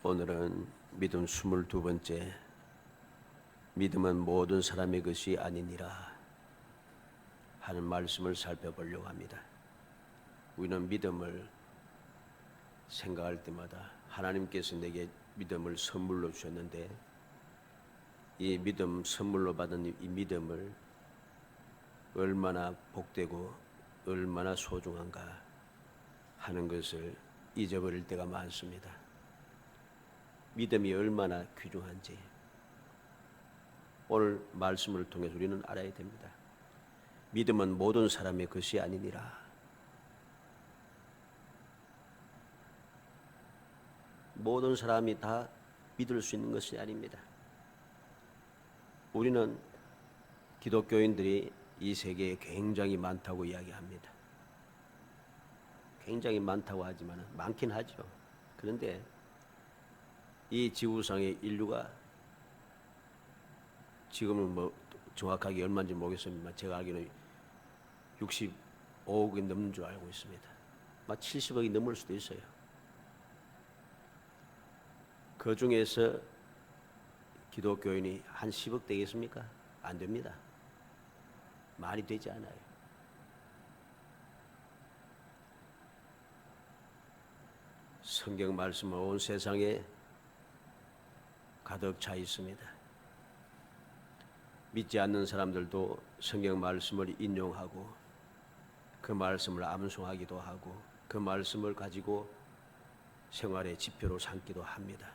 오늘은 믿음 22번째 믿음은 모든 사람의 것이 아니니라 하는 말씀을 살펴보려고 합니다. 우리는 믿음을 생각할 때마다 하나님께서 내게 믿음을 선물로 주셨는데 이 믿음 선물로 받은 이 믿음을 얼마나 복되고 얼마나 소중한가 하는 것을 잊어버릴 때가 많습니다. 믿음이 얼마나 귀중한지 오늘 말씀을 통해서 우리는 알아야 됩니다. 믿음은 모든 사람의 것이 아니니라. 모든 사람이 다 믿을 수 있는 것이 아닙니다. 우리는 기독교인들이 이 세계에 굉장히 많다고 이야기합니다. 굉장히 많다고 하지만 많긴 하죠. 그런데 이 지구상의 인류가 지금은 뭐 정확하게 얼마인지 모르겠습니다. 제가 알기로는 65억이 넘는 줄 알고 있습니다. 막 70억이 넘을 수도 있어요. 그 중에서 기독교인이 한 10억 되겠습니까? 안 됩니다. 많이 되지 않아요. 성경 말씀은 온 세상에 가득 차 있습니다. 믿지 않는 사람들도 성경 말씀을 인용하고 그 말씀을 암송하기도 하고 그 말씀을 가지고 생활의 지표로 삼기도 합니다.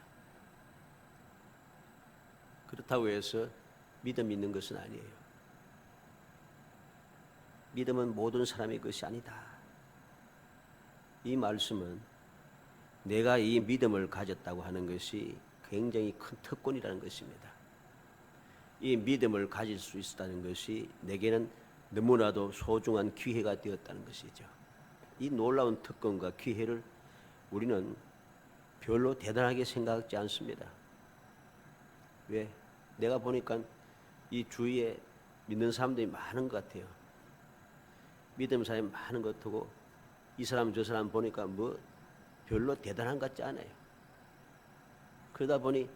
그렇다고 해서 믿음 있는 것은 아니에요. 믿음은 모든 사람의 것이 아니다. 이 말씀은 내가 이 믿음을 가졌다고 하는 것이 굉장히 큰 특권이라는 것입니다. 이 믿음을 가질 수 있었다는 것이 내게는 너무나도 소중한 기회가 되었다는 것이죠. 이 놀라운 특권과 기회를 우리는 별로 대단하게 생각하지 않습니다. 왜? 내가 보니까 이 주위에 믿는 사람들이 많은 것 같아요. 믿음 사람이 많은 것 같고 이 사람 저 사람 보니까 뭐 별로 대단한 것 같지 않아요. 그러다 보니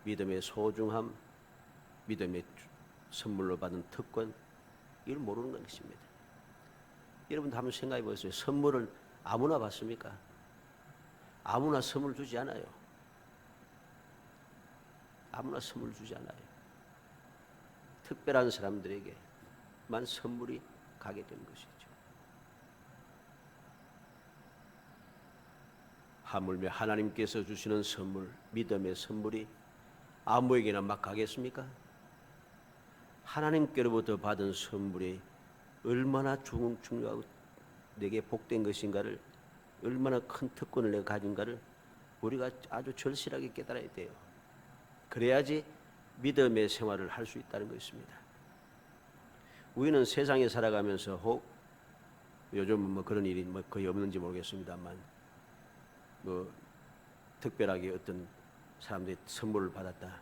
믿음의 소중함, 믿음의 선물로 받은 특권 이걸 모르는 것입니다. 여러분도 한번 생각해 보세요. 선물을 아무나 받습니까? 아무나 선물 주지 않아요. 아무나 선물 주지 않아요. 특별한 사람들에게만 선물이 가게 되는 것이죠. 하물며 하나님께서 주시는 선물, 믿음의 선물이 아무에게나 막 가겠습니까? 하나님께로부터 받은 선물이 얼마나 중요하고 내게 복된 것인가를, 얼마나 큰 특권을 내가 가진가를 우리가 아주 절실하게 깨달아야 돼요. 그래야지 믿음의 생활을 할 수 있다는 것입니다. 우리는 세상에 살아가면서 혹 요즘은 뭐 그런 일이 뭐 거의 없는지 모르겠습니다만 뭐 특별하게 어떤 사람들이 선물을 받았다.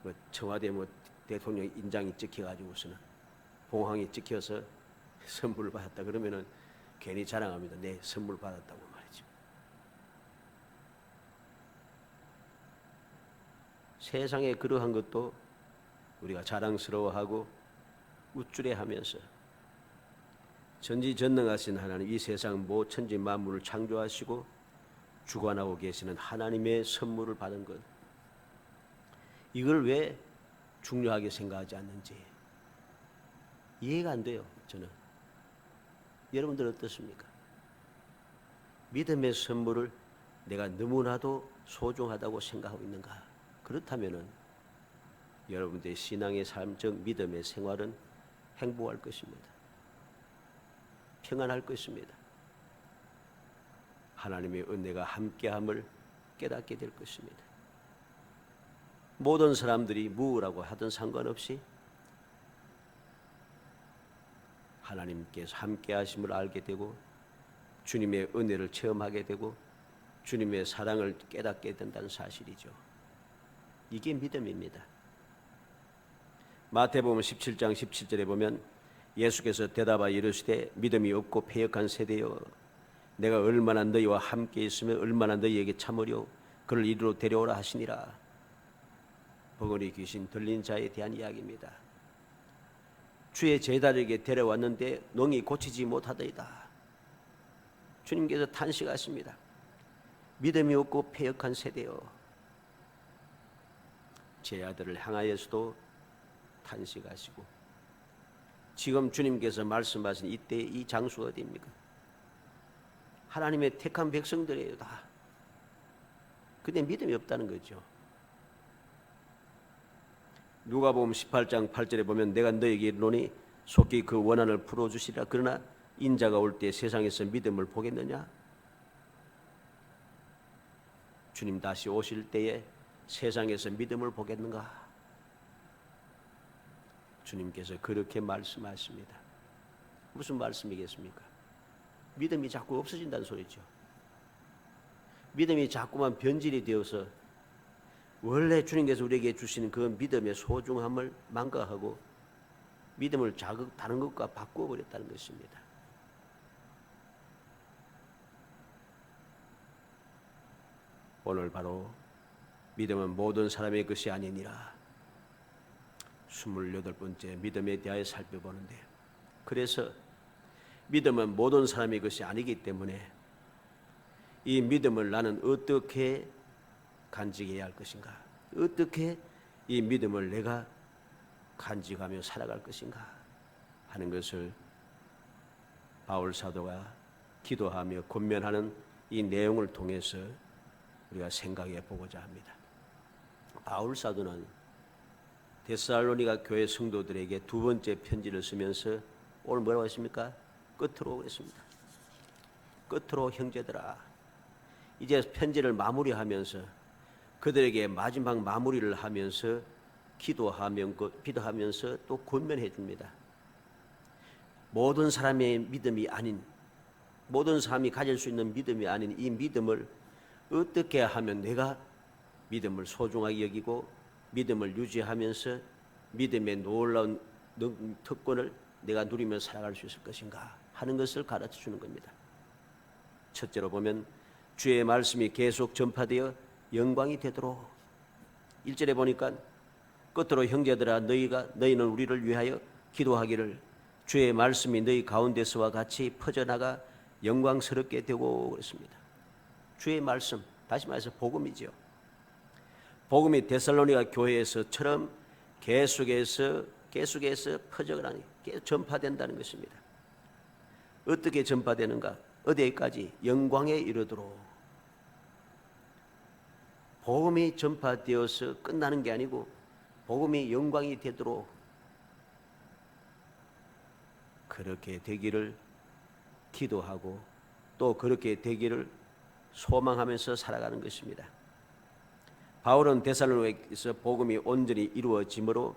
뭐 청와대 뭐 대통령 인장이 찍혀가지고서는 봉황이 찍혀서 선물을 받았다 그러면은 괜히 자랑합니다. 네, 선물 받았다고 말이죠. 세상에 그러한 것도 우리가 자랑스러워하고 우쭐해하면서 전지전능하신 하나님, 이 세상 천지 만물을 창조하시고 주관하고 계시는 하나님의 선물을 받은 것, 이걸 왜 중요하게 생각하지 않는지 이해가 안 돼요. 저는. 여러분들 어떻습니까? 믿음의 선물을 내가 너무나도 소중하다고 생각하고 있는가? 그렇다면은 여러분들의 신앙의 삶, 즉 믿음의 생활은 행복할 것입니다. 평안할 것입니다. 하나님의 은혜가 함께함을 깨닫게 될 것입니다. 모든 사람들이 무엇라고 하든 상관없이 하나님께서 함께하심을 알게 되고 주님의 은혜를 체험하게 되고 주님의 사랑을 깨닫게 된다는 사실이죠. 이게 믿음입니다. 마태복음 17장 17절에 보면 예수께서 대답하여 이르시되 믿음이 없고 패역한 세대여 내가 얼마나 너희와 함께 있으며 얼마나 너희에게 참으려 그를 이리로 데려오라 하시니라. 벙어리 귀신 들린 자에 대한 이야기입니다. 주의 제자에게 데려왔는데 능히 고치지 못하더이다. 주님께서 탄식하십니다. 믿음이 없고 패역한 세대여. 제 아들을 향하여서도 탄식하시고, 지금 주님께서 말씀하신 이때 이 장소가 어디입니까? 하나님의 택한 백성들이에요 다. 근데 믿음이 없다는 거죠. 누가복음 18장 8절에 보면 내가 너에게 이르노니 속히 그 원한을 풀어주시리라. 그러나 인자가 올 때 세상에서 믿음을 보겠느냐? 주님 다시 오실 때에 세상에서 믿음을 보겠는가? 주님께서 그렇게 말씀하십니다. 무슨 말씀이겠습니까? 믿음이 자꾸 없어진다는 소리죠. 믿음이 자꾸만 변질이 되어서 원래 주님께서 우리에게 주시는 그 믿음의 소중함을 망각하고 믿음을 다른 것과 바꾸어 버렸다는 것입니다. 오늘 바로 믿음은 모든 사람의 것이 아니니라. 28번째 믿음에 대하여 살펴보는데, 그래서 믿음은 모든 사람의 것이 아니기 때문에 이 믿음을 나는 어떻게 간직해야 할 것인가? 어떻게 이 믿음을 내가 간직하며 살아갈 것인가 하는 것을 바울 사도가 기도하며 권면하는 이 내용을 통해서 우리가 생각해 보고자 합니다. 바울 사도는 데살로니가 교회 성도들에게 두 번째 편지를 쓰면서 오늘 뭐라고 했습니까? 끝으로 그랬습니다. 끝으로 형제들아, 이제 편지를 마무리하면서 그들에게 마지막 마무리를 하면서 기도하면서 또 권면해 줍니다. 모든 사람의 믿음이 아닌, 모든 사람이 가질 수 있는 믿음이 아닌 이 믿음을 어떻게 하면 내가 믿음을 소중하게 여기고 믿음을 유지하면서 믿음의 놀라운 특권을 내가 누리며 살아갈 수 있을 것인가 하는 것을 가르쳐 주는 겁니다. 첫째로 보면 주의 말씀이 계속 전파되어 영광이 되도록, 1절에 보니까 끝으로 형제들아 너희는 우리를 위하여 기도하기를 주의 말씀이 너희 가운데서와 같이 퍼져나가 영광스럽게 되고 그랬습니다. 주의 말씀, 다시 말해서 복음이죠. 복음이 데살로니가 교회에서처럼 계속해서 퍼져나가니 계속 전파된다는 것입니다. 어떻게 전파되는가? 어디까지? 영광에 이르도록. 복음이 전파되어서 끝나는 게 아니고 복음이 영광이 되도록 그렇게 되기를 기도하고 또 그렇게 되기를 소망하면서 살아가는 것입니다. 바울은 데살로니가에서 복음이 온전히 이루어짐으로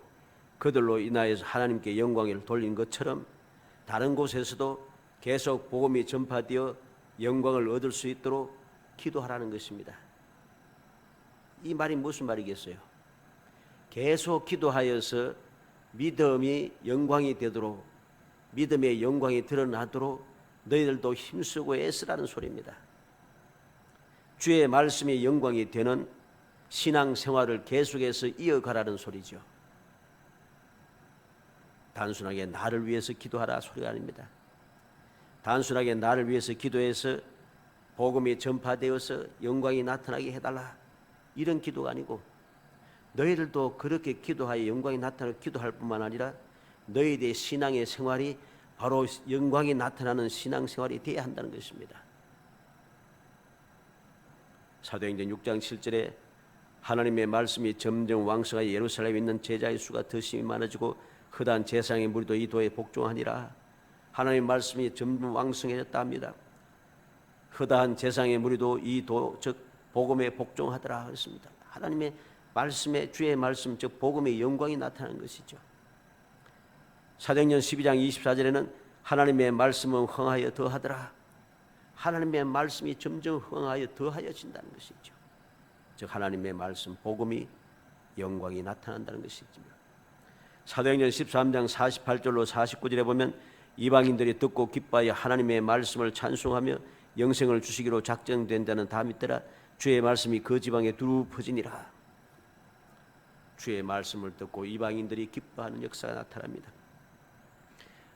그들로 인하여서 하나님께 영광을 돌린 것처럼 다른 곳에서도 계속 복음이 전파되어 영광을 얻을 수 있도록 기도하라는 것입니다. 이 말이 무슨 말이겠어요? 계속 기도하여서 믿음이 영광이 되도록, 믿음의 영광이 드러나도록 너희들도 힘쓰고 애쓰라는 소리입니다. 주의 말씀이 영광이 되는 신앙생활을 계속해서 이어가라는 소리죠. 단순하게 나를 위해서 기도하라 소리가 아닙니다. 단순하게 나를 위해서 기도해서 복음이 전파되어서 영광이 나타나게 해달라, 이런 기도가 아니고 너희들도 그렇게 기도하여 영광이 나타나게 기도할 뿐만 아니라 너희들의 신앙의 생활이 바로 영광이 나타나는 신앙생활이 되어야 한다는 것입니다. 사도행전 6장 7절에 하나님의 말씀이 점점 왕성하여 예루살렘에 있는 제자의 수가 더 심히 많아지고 허다한 제사장의 무리도 이 도에 복종하니라. 하나님의 말씀이 점점 왕성해졌다 합니다. 허다한 제사장의 무리도 이 도, 즉 복음에 복종하더라 했습니다. 하나님의 말씀에, 주의 말씀, 즉 복음의 영광이 나타나는 것이죠. 사도행전 12장 24절에는 하나님의 말씀은 흥하여 더하더라. 하나님의 말씀이 점점 흥하여 더하여진다는 것이죠. 즉 하나님의 말씀, 복음이 영광이 나타난다는 것이죠. 사도행전 13장 48절로 49절에 보면 이방인들이 듣고 기뻐하여 하나님의 말씀을 찬송하며 영생을 주시기로 작정된 자는 다 믿더라. 주의 말씀이 그 지방에 두루 퍼지니라. 주의 말씀을 듣고 이방인들이 기뻐하는 역사가 나타납니다.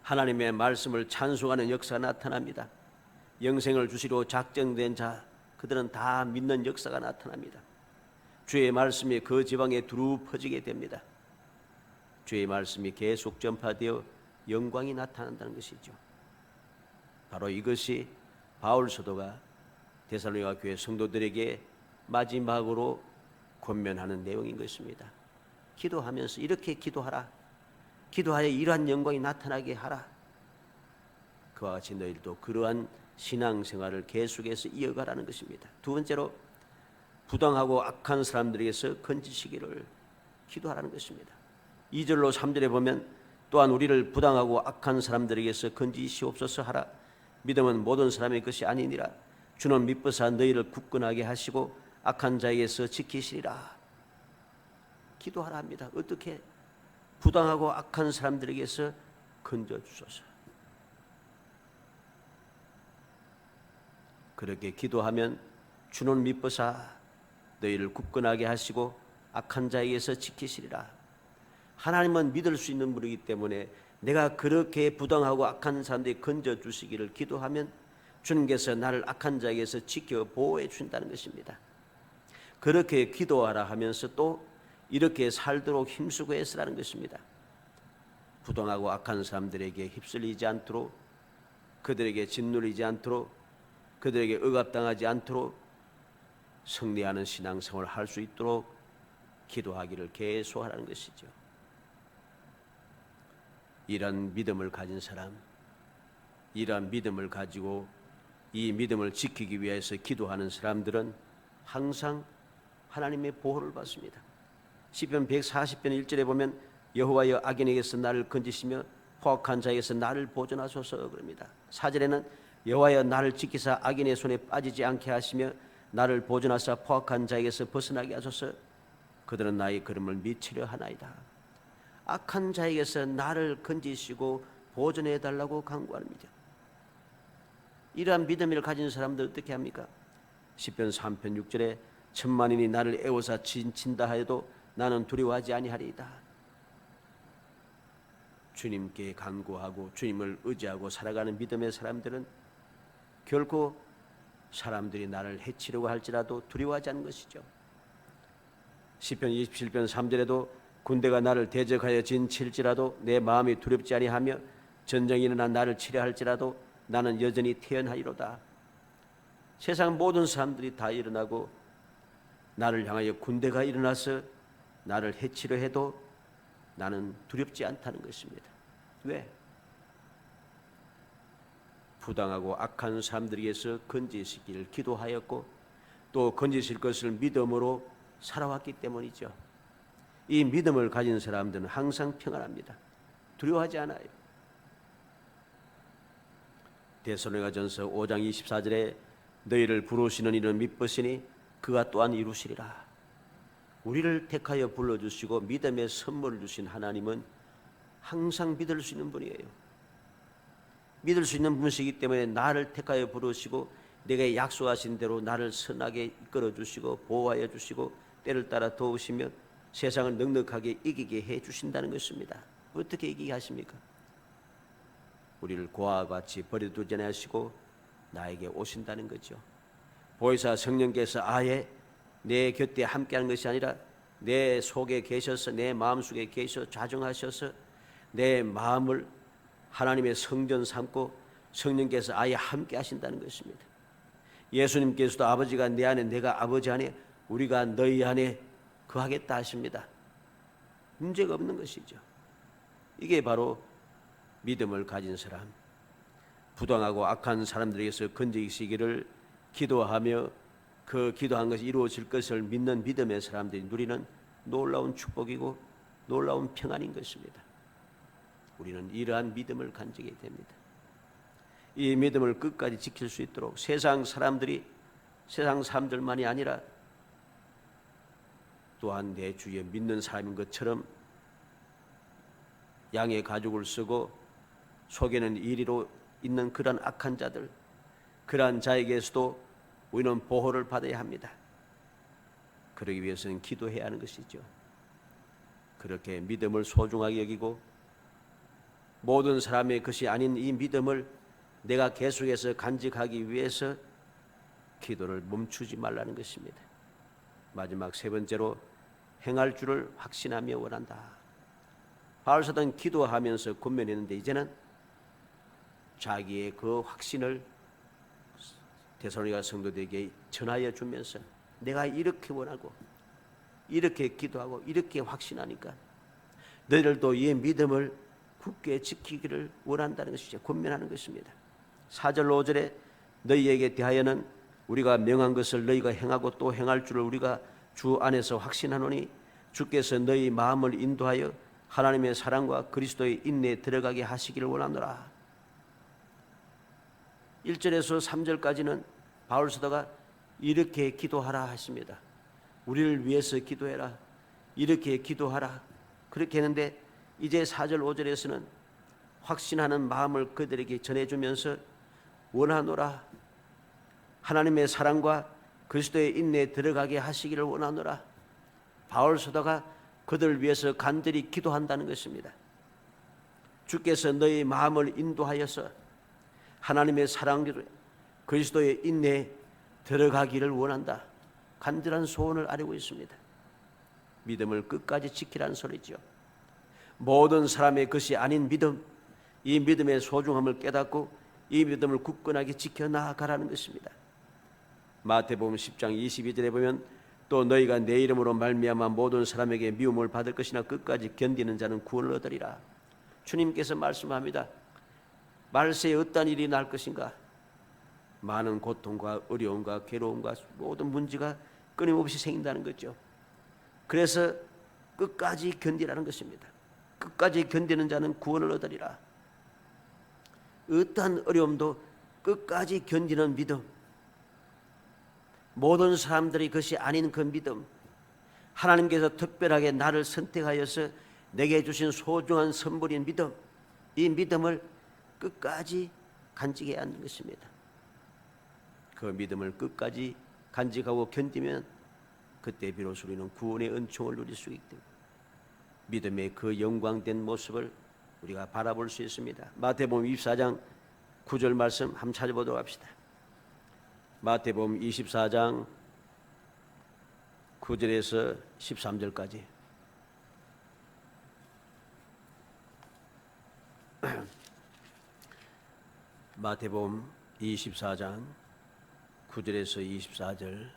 하나님의 말씀을 찬송하는 역사가 나타납니다. 영생을 주시기로 작정된 자, 그들은 다 믿는 역사가 나타납니다. 주의 말씀이 그 지방에 두루 퍼지게 됩니다. 주의 말씀이 계속 전파되어 영광이 나타난다는 것이죠. 바로 이것이 바울 사도가 데살로니가 교회 성도들에게 마지막으로 권면하는 내용인 것입니다. 기도하면서 이렇게 기도하라. 기도하여 이러한 영광이 나타나게 하라. 그와 같이 너희들도 그러한 신앙생활을 계속해서 이어가라는 것입니다. 두 번째로 부당하고 악한 사람들에게서 건지시기를 기도하라는 것입니다. 2절로 3절에 보면 또한 우리를 부당하고 악한 사람들에게서 건지시옵소서 하라. 믿음은 모든 사람의 것이 아니니라. 주는 미쁘사 너희를 굳건하게 하시고 악한 자에게서 지키시리라. 기도하라 합니다. 어떻게? 부당하고 악한 사람들에게서 건져주소서. 그렇게 기도하면 주는 미쁘사 너희를 굳건하게 하시고 악한 자에게서 지키시리라. 하나님은 믿을 수 있는 분이기 때문에 내가 그렇게 부당하고 악한 사람들이 건져주시기를 기도하면 주님께서 나를 악한 자에게서 지켜 보호해 준다는 것입니다. 그렇게 기도하라 하면서 또 이렇게 살도록 힘쓰고 애쓰라는 것입니다. 부당하고 악한 사람들에게 휩쓸리지 않도록, 그들에게 짓눌리지 않도록, 그들에게 억압당하지 않도록 승리하는 신앙생활을 할 수 있도록 기도하기를 계속하라는 것이죠. 이런 믿음을 가진 사람, 이런 믿음을 가지고 이 믿음을 지키기 위해서 기도하는 사람들은 항상 하나님의 보호를 받습니다. 시편 140편 1절에 보면 여호와여 악인에게서 나를 건지시며 포악한 자에게서 나를 보존하소서 그럽니다. 4절에는 여호와여 나를 지키사 악인의 손에 빠지지 않게 하시며 나를 보존하사 포악한 자에게서 벗어나게 하소서. 그들은 나의 걸음을 미치려 하나이다. 악한 자에게서 나를 건지시고 보존해 달라고 간구합니다. 이러한 믿음을 가진 사람들 어떻게 합니까? 시편 3편 6절에 천만인이 나를 애워사 친다 하여도 나는 두려워하지 아니하리이다. 주님께 간구하고 주님을 의지하고 살아가는 믿음의 사람들은 결코 사람들이 나를 해치려고 할지라도 두려워하지 않는 것이죠. 시편 27편 3절에도 군대가 나를 대적하여 진칠지라도 내 마음이 두렵지 아니하며 전쟁이 일어나 나를 치려 할지라도 나는 여전히 태연하리로다. 세상 모든 사람들이 다 일어나고 나를 향하여 군대가 일어나서 나를 해치려 해도 나는 두렵지 않다는 것입니다. 왜? 부당하고 악한 사람들에게서 건지시기를 기도하였고 또 건지실 것을 믿음으로 살아왔기 때문이죠. 이 믿음을 가진 사람들은 항상 평안합니다. 두려워하지 않아요. 데살로니가전서 5장 24절에 너희를 부르시는 이는 미쁘시니 그가 또한 이루시리라. 우리를 택하여 불러주시고 믿음의 선물을 주신 하나님은 항상 믿을 수 있는 분이에요. 믿을 수 있는 분이시기 때문에 나를 택하여 부르시고 내게 약속하신 대로 나를 선하게 이끌어 주시고 보호하여 주시고 때를 따라 도우시며 세상을 넉넉하게 이기게 해 주신다는 것입니다. 어떻게 이기게 하십니까? 우리를 고아와 같이 버려두지 않으시고 나에게 오신다는 거죠. 보혜사 성령께서 아예 내 곁에 함께하는 것이 아니라 내 속에 계셔서 내 마음속에 계셔 좌정하셔서 내 마음을 하나님의 성전 삼고 성령께서 아예 함께 하신다는 것입니다. 예수님께서도 아버지가 내 안에 내가 아버지 안에 우리가 너희 안에 거하겠다 하십니다. 문제가 없는 것이죠. 이게 바로 믿음을 가진 사람, 부당하고 악한 사람들에게서 건지시기를 기도하며 그 기도한 것이 이루어질 것을 믿는 믿음의 사람들이 누리는 놀라운 축복이고 놀라운 평안인 것입니다. 우리는 이러한 믿음을 가지게 됩니다. 이 믿음을 끝까지 지킬 수 있도록 세상 사람들만이 아니라 또한 내 주위에 믿는 사람인 것처럼 양의 가죽을 쓰고 속에는 이리로 있는 그런 악한 자들, 그러한 자에게서도 우리는 보호를 받아야 합니다. 그러기 위해서는 기도해야 하는 것이죠. 그렇게 믿음을 소중하게 여기고 모든 사람의 것이 아닌 이 믿음을 내가 계속해서 간직하기 위해서 기도를 멈추지 말라는 것입니다. 마지막 세 번째로 행할 줄을 확신하며 원한다. 바울 사도는 기도하면서 권면했는데 이제는 자기의 그 확신을 데살로니가 성도들에게 전하여 주면서 내가 이렇게 원하고 이렇게 기도하고 이렇게 확신하니까 너희들도 이 믿음을 굳게 지키기를 원한다는 것이죠. 권면하는 것입니다. 4절 5절에 너희에게 대하여는 우리가 명한 것을 너희가 행하고 또 행할 줄을 우리가 주 안에서 확신하노니 주께서 너희 마음을 인도하여 하나님의 사랑과 그리스도의 인내에 들어가게 하시기를 원하노라. 1절에서 3절까지는 바울 사도가 이렇게 기도하라 했습니다. 우리를 위해서 기도해라. 이렇게 기도하라. 그렇게 했는데 이제 4절 5절에서는 확신하는 마음을 그들에게 전해주면서 원하노라. 하나님의 사랑과 그리스도의 인내에 들어가게 하시기를 원하노라. 바울 사도가 그들을 위해서 간절히 기도한다는 것입니다. 주께서 너희 마음을 인도하여서 하나님의 사랑으로 그리스도의 인내에 들어가기를 원한다. 간절한 소원을 아뢰고 있습니다. 믿음을 끝까지 지키라는 소리죠. 모든 사람의 것이 아닌 믿음, 이 믿음의 소중함을 깨닫고 이 믿음을 굳건하게 지켜나가라는 것입니다. 마태복음 10장 22절에 보면 또 너희가 내 이름으로 말미암아 모든 사람에게 미움을 받을 것이나 끝까지 견디는 자는 구원을 얻으리라. 주님께서 말씀합니다. 말세에 어떤 일이 날 것인가? 많은 고통과 어려움과 괴로움과 모든 문제가 끊임없이 생긴다는 거죠. 그래서 끝까지 견디라는 것입니다. 끝까지 견디는 자는 구원을 얻으리라. 어떠한 어려움도 끝까지 견디는 믿음, 모든 사람들이 것이 아닌 그 믿음, 하나님께서 특별하게 나를 선택하여서 내게 주신 소중한 선물인 믿음, 이 믿음을 끝까지 간직해야 하는 것입니다. 그 믿음을 끝까지 간직하고 견디면 그때 비로소 우리는 구원의 은총을 누릴 수 있기 때문에 믿음의 그 영광된 모습을 우리가 바라볼 수 있습니다. 마태복음 24장 9절 말씀 한번 찾아보도록 합시다. 마태복음 24장 9절에서 13절까지 마태복음 24장 9절에서 24절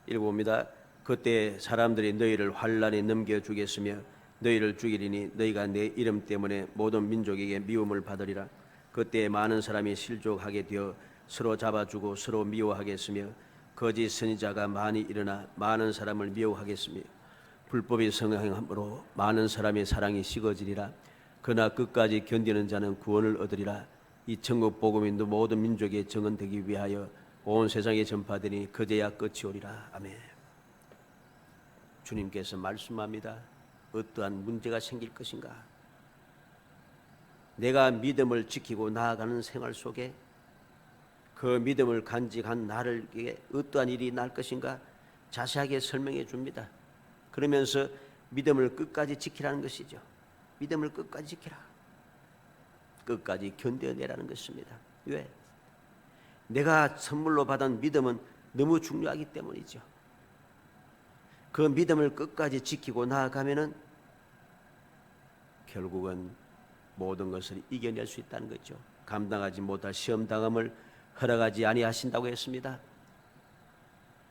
읽어봅니다. 그때 사람들이 너희를 환난에 넘겨주겠으며 너희를 죽이리니 너희가 내 이름 때문에 모든 민족에게 미움을 받으리라. 그때 많은 사람이 실족하게 되어 서로 잡아주고 서로 미워하겠으며 거짓 선지자가 많이 일어나 많은 사람을 미워하겠으며 불법이 성행함으로 많은 사람의 사랑이 식어지리라. 그러나 끝까지 견디는 자는 구원을 얻으리라. 이 천국 복음이 모든 민족에 증언되기 위하여 온 세상에 전파되니 그제야 끝이 오리라. 아멘. 주님께서 말씀합니다. 어떠한 문제가 생길 것인가? 내가 믿음을 지키고 나아가는 생활 속에 그 믿음을 간직한 나를에게 어떠한 일이 날 것인가 자세하게 설명해 줍니다. 그러면서 믿음을 끝까지 지키라는 것이죠. 믿음을 끝까지 지키라. 끝까지 견뎌내라는 것입니다. 왜? 내가 선물로 받은 믿음은 너무 중요하기 때문이죠. 그 믿음을 끝까지 지키고 나아가면은 결국은 모든 것을 이겨낼 수 있다는 거죠. 감당하지 못할 시험 당함을 허락하지 아니하신다고 했습니다.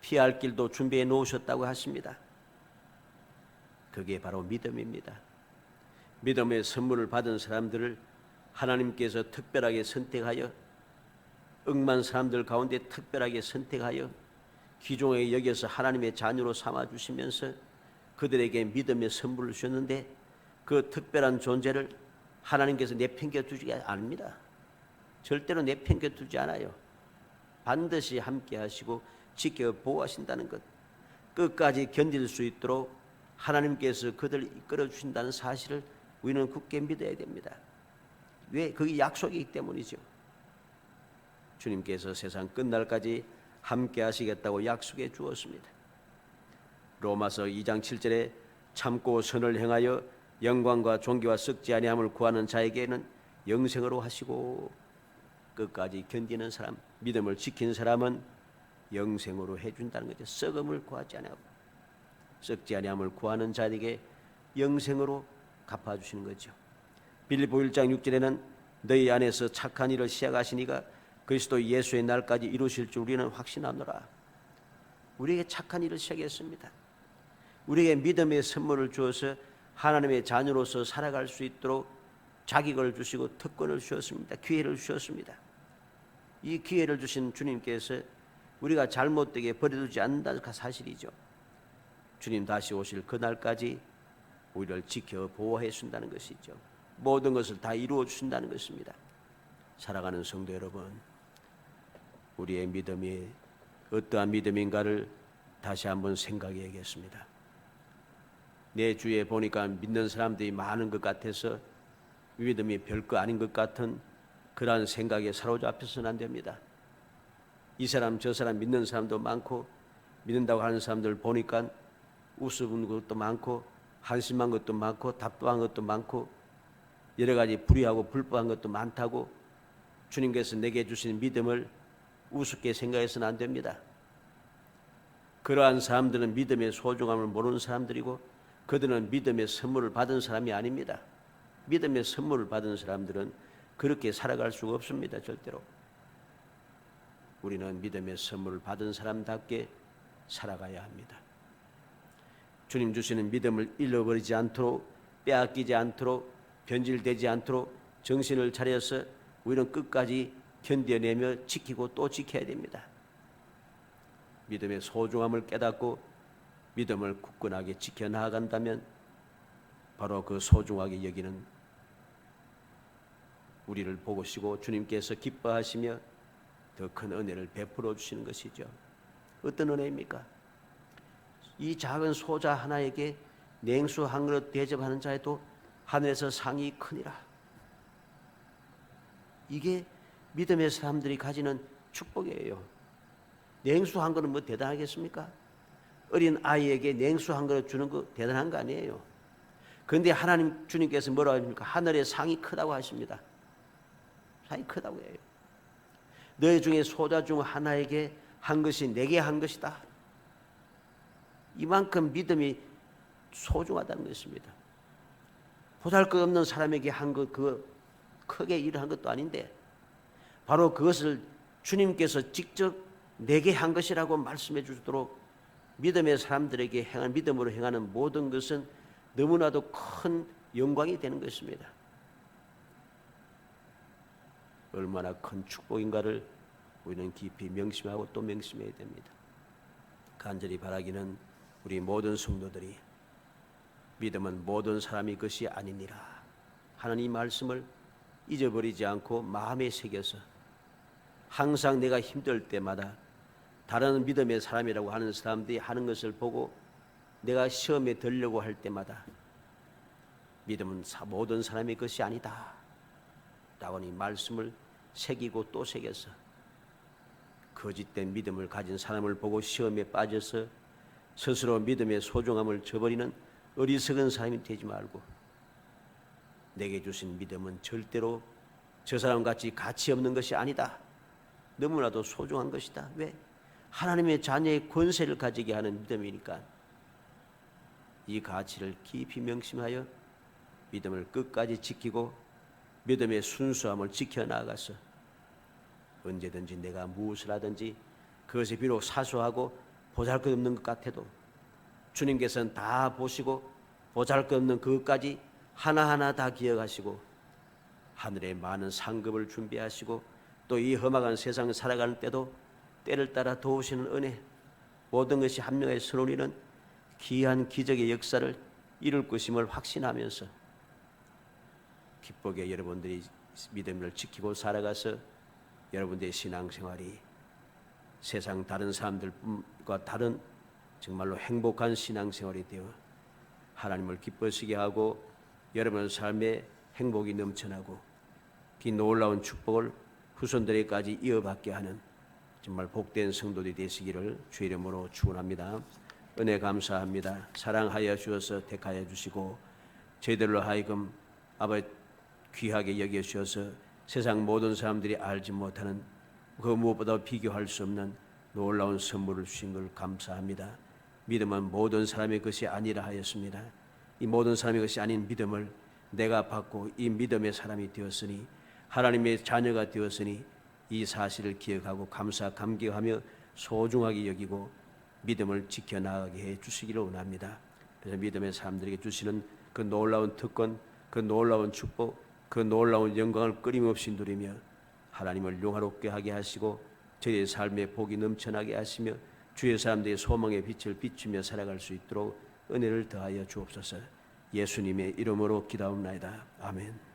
피할 길도 준비해 놓으셨다고 하십니다. 그게 바로 믿음입니다. 믿음의 선물을 받은 사람들을 하나님께서 특별하게 선택하여 억만 사람들 가운데 특별하게 선택하여 귀중하게 여겨서 하나님의 자녀로 삼아주시면서 그들에게 믿음의 선물을 주셨는데 그 특별한 존재를 하나님께서 내팽겨두지 않습니다. 절대로 내팽겨두지 않아요. 반드시 함께 하시고 지켜 보호하신다는 것, 끝까지 견딜 수 있도록 하나님께서 그들을 이끌어 주신다는 사실을 우리는 굳게 믿어야 됩니다. 왜? 그게 약속이기 때문이죠. 주님께서 세상 끝날까지 함께 하시겠다고 약속해 주었습니다. 로마서 2장 7절에 참고 선을 행하여 영광과 존귀와 썩지 아니함을 구하는 자에게는 영생으로 하시고, 끝까지 견디는 사람, 믿음을 지키는 사람은 영생으로 해준다는 거죠. 썩음을 구하지 아니하고 썩지 아니함을 구하는 자에게 영생으로 갚아주시는 거죠. 빌립보 1장 6절에는 너희 안에서 착한 일을 시작하시니가 그리스도 예수의 날까지 이루실 줄 우리는 확신하노라. 우리에게 착한 일을 시작했습니다. 우리에게 믿음의 선물을 주어서 하나님의 자녀로서 살아갈 수 있도록 자격을 주시고 특권을 주셨습니다. 기회를 주셨습니다. 이 기회를 주신 주님께서 우리가 잘못되게 버려두지 않는다는 사실이죠. 주님 다시 오실 그날까지 우리를 지켜 보호해 주신다는 것이죠. 모든 것을 다 이루어 주신다는 것입니다. 사랑하는 성도 여러분, 우리의 믿음이 어떠한 믿음인가를 다시 한번 생각해야겠습니다. 내 주위에 보니까 믿는 사람들이 많은 것 같아서 믿음이 별거 아닌 것 같은 그러한 생각에 사로잡혀서는 안 됩니다. 이 사람 저 사람 믿는 사람도 많고, 믿는다고 하는 사람들 보니까 우스운 것도 많고, 한심한 것도 많고, 답답한 것도 많고, 여러 가지 불의하고 불법한 것도 많다고 주님께서 내게 주신 믿음을 우습게 생각해서는 안 됩니다. 그러한 사람들은 믿음의 소중함을 모르는 사람들이고, 그들은 믿음의 선물을 받은 사람이 아닙니다. 믿음의 선물을 받은 사람들은 그렇게 살아갈 수가 없습니다. 절대로. 우리는 믿음의 선물을 받은 사람답게 살아가야 합니다. 주님 주시는 믿음을 잃어버리지 않도록, 빼앗기지 않도록, 변질되지 않도록 정신을 차려서 우리는 끝까지 견뎌내며 지키고 또 지켜야 됩니다. 믿음의 소중함을 깨닫고 믿음을 굳건하게 지켜나간다면 바로 그 소중하게 여기는 우리를 보시고 주님께서 기뻐하시며 더 큰 은혜를 베풀어 주시는 것이죠. 어떤 은혜입니까? 이 작은 소자 하나에게 냉수 한 그릇 대접하는 자에도 하늘에서 상이 크니라. 이게 믿음의 사람들이 가지는 축복이에요. 냉수 한 그릇 뭐 대단하겠습니까? 어린 아이에게 냉수 한 그릇 주는 거 대단한 거 아니에요. 그런데 하나님 주님께서 뭐라고 하십니까? 하늘의 상이 크다고 하십니다. 상이 크다고 해요. 너희 중에 소자 중 하나에게 한 것이 내게 한 것이다. 이만큼 믿음이 소중하다는 것입니다. 보잘것없는 사람에게 한 것, 그 크게 일을 한 것도 아닌데 바로 그것을 주님께서 직접 내게 한 것이라고 말씀해 주도록 믿음의 사람들에게 행한 믿음으로 행하는 모든 것은 너무나도 큰 영광이 되는 것입니다. 얼마나 큰 축복인가를 우리는 깊이 명심하고 또 명심해야 됩니다. 간절히 바라기는 우리 모든 성도들이 믿음은 모든 사람이 것이 아니니라 하는 이 말씀을 잊어버리지 않고 마음에 새겨서 항상 내가 힘들 때마다 다른 믿음의 사람이라고 하는 사람들이 하는 것을 보고 내가 시험에 들려고 할 때마다 믿음은 모든 사람의 것이 아니다 라고 이 말씀을 새기고 또 새겨서 거짓된 믿음을 가진 사람을 보고 시험에 빠져서 스스로 믿음의 소중함을 저버리는 어리석은 사람이 되지 말고 내게 주신 믿음은 절대로 저 사람같이 가치 없는 것이 아니다. 너무나도 소중한 것이다. 왜? 하나님의 자녀의 권세를 가지게 하는 믿음이니까 이 가치를 깊이 명심하여 믿음을 끝까지 지키고 믿음의 순수함을 지켜나가서 언제든지 내가 무엇을 하든지 그것이 비록 사소하고 보잘것없는 것 같아도 주님께서는 다 보시고 보잘것없는 그것까지 하나하나 다 기억하시고 하늘에 많은 상급을 준비하시고 또 이 험악한 세상을 살아가는 때도 때를 따라 도우시는 은혜 모든 것이 합력해 서로리는 귀한 기적의 역사를 이룰 것임을 확신하면서 기쁘게 여러분들이 믿음을 지키고 살아가서 여러분들의 신앙생활이 세상 다른 사람들과 다른 정말로 행복한 신앙생활이 되어 하나님을 기쁘시게 하고 여러분의 삶에 행복이 넘쳐나고 이 놀라운 축복을 후손들에게까지 이어받게 하는 정말 복된 성도들이 되시기를 주의 이름으로 축원합니다. 은혜 감사합니다. 사랑하여 주셔서 택하여 주시고 저희들로 하여금 아버지 귀하게 여겨 주셔서 세상 모든 사람들이 알지 못하는 그 무엇보다 비교할 수 없는 놀라운 선물을 주신 걸 감사합니다. 믿음은 모든 사람의 것이 아니라 하였습니다. 이 모든 사람의 것이 아닌 믿음을 내가 받고 이 믿음의 사람이 되었으니 하나님의 자녀가 되었으니 이 사실을 기억하고 감사 감격하며 소중하게 여기고 믿음을 지켜나가게 해 주시기를 원합니다. 그래서 믿음의 사람들에게 주시는 그 놀라운 특권, 그 놀라운 축복, 그 놀라운 영광을 끊임없이 누리며 하나님을 영화롭게 하게 하시고 저희의 삶에 복이 넘쳐나게 하시며 주의 사람들의 소망의 빛을 비추며 살아갈 수 있도록 은혜를 더하여 주옵소서. 예수님의 이름으로 기도하옵나이다. 아멘.